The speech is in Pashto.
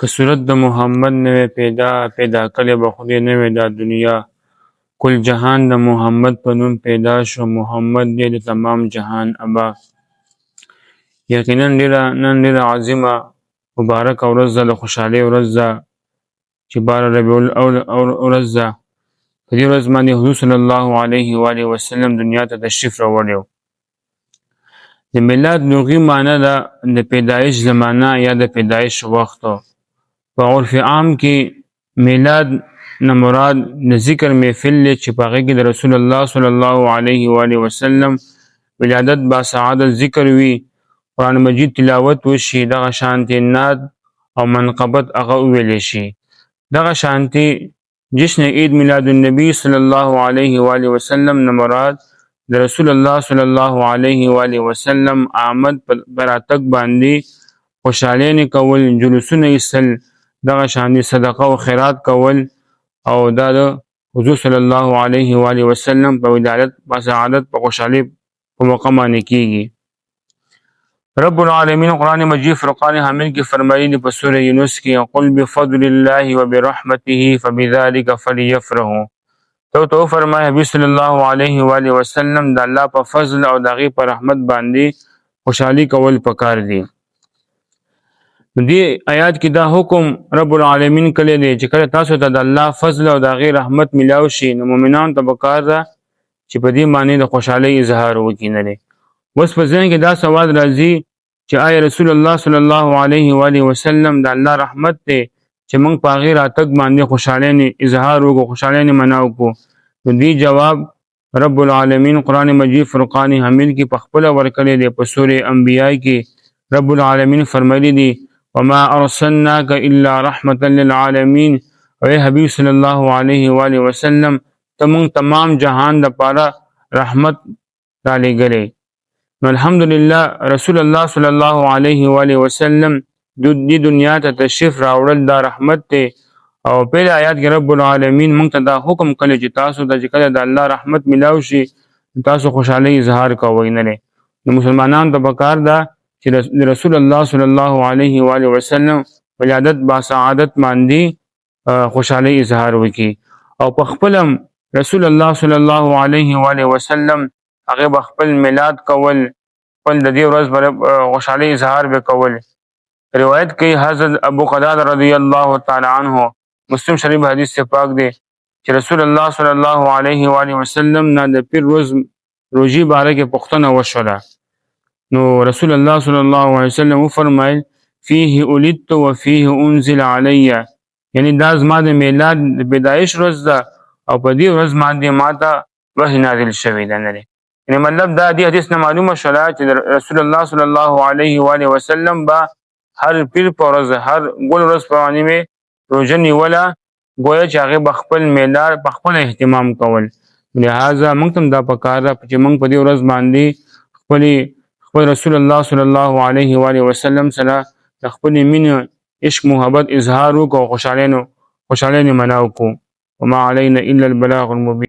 که صورت د محمد نوې پیدا کړې به خدای نوې دا دنیا کل جهان د محمد په نوم پیدا شو محمد دی د تمام جهان ابا یقینا نن ډېره عظیمه مبارکه ورځ ده د خوشحالۍ ورځ ده چې 12 ربیع الاول ورځ ده په دې ورځ باندې حضور صلی الله علیه و آله وسلم دنیا ته تشریف راوړی د میلاد لغوي معنی ده د پیدایش زمانه یا د پیدایش وخت په عرف عام کې میلاد نه مراد د ذکر محفل دی چې په هغې کې د رسول الله صلی الله علیه و آله وسلم ولادت با سعادت ذکر وي قرآن مجید تلاوت وشي دغه شانتې نعت او منقبت هغه وویلی شي دغه شانتې جشن عید میلاد النبی صلی الله علیه و آله وسلم نه مراد د رسول الله صلی الله علیه و آله وسلم آمد په راتګ باندې خوشحالۍ کول جلوسونه ایستل دغه شانتې صدقه او خیرات کول او دا د حضور صلی الله علیه و آله وسلم په ولادت په سعادت په خوشحالۍ په موقع باندې کیږي رب العالمین قرآن مجید فرقان حامد کې فرمایي په سوره یونس کې قل بفضل الله وبرحمته فبذلك فليفرحوا تو فرمایي حبیب صلی الله علیه و آله وسلم د الله په فضل او د هغې په رحمت باندې خوشحالي کول پکار دي دې آیات کې دا حکم رب العالمین کړی دی چې کله تاسو ته د الله فضل او د هغې رحمت میلاو شي نو مؤمنانو ته پکار ده چې په دې معنی د خوشحالۍ اظهار وکړي نه دی اوس په ذهن کې دا سوال راځي چې آیا رسول الله صلی الله علیه و آله وسلم د الله رحمت دی چې موږ په هغې راتګ باندې خوشحالۍ اظهار وکړو خوشحالۍ معنا وکړو نو دې جواب رب العالمین قرآن مجید فرقان حمید کې په خپله ورکړی دی په سورې انبیا کې رب العالمین فرمایلی دی وما ارسلناک الا رحمة للعالمین او حبیب صلی الله علیه و آله وسلم ته موږ تمام جهان دپاره رحمت رالیږلی نو الحمدلله رسول الله صلی الله علیه و آله وسلم دې دنیا ته تشریف راوړل دا رحمت دی او پهله آیات کې رب العالمین موږ ته دا حکم کړی چې تاسو ته چې کله د الله رحمت میلاو شي تاسو خوشحالۍ اظهار کوئ نه نو مسلمانانو ته پکار ده چې رسول الله صلی الله علیه و آله وسلم ولادت با سعادت باندې خوشحالۍ اظهار وکړي او په خپلم رسول الله صلی الله علیه و آله وسلم هغه به خپل میلاد کول خپل د دې ورځ خوشحالۍ اظهار به کول روایت کوي حضرت ابو قتاده رضی الله تعالی عنه مسلم شریف حدیث سے پاک دی چې رسول الله صلی الله علیه و آله وسلم نه د پیر روز روژې باره کې پوښتنه وشوله نو رسول الله صلی الله علیه وسلم وفرمایل فیه ولدت وفیه انزل علی یعنی دا زما د میلاد د پیدایش ورځ ده او په دې ورځ باندې ماته وحی نازل شوی ده نه یعنی مطلب دا دې حدیث نه معلومه شوله چې رسول الله صلی الله علیه و آله وسلم به هر پیر په ورځ هر ګل ورځ په باندې مې روژه نیوله ګویا چې هغې به خپل میلاد په خپله اهتمام کول لهذا موږ ته هم دا پکار ده چې موږ په دې ورځ باندې خپل رسول الله صلی الله علیه و آله وسلم سره د خپلې مینې عشق محبت اظهار وکړو خوشحالۍ معنا وکړو وما علینا الا البلاغ المبین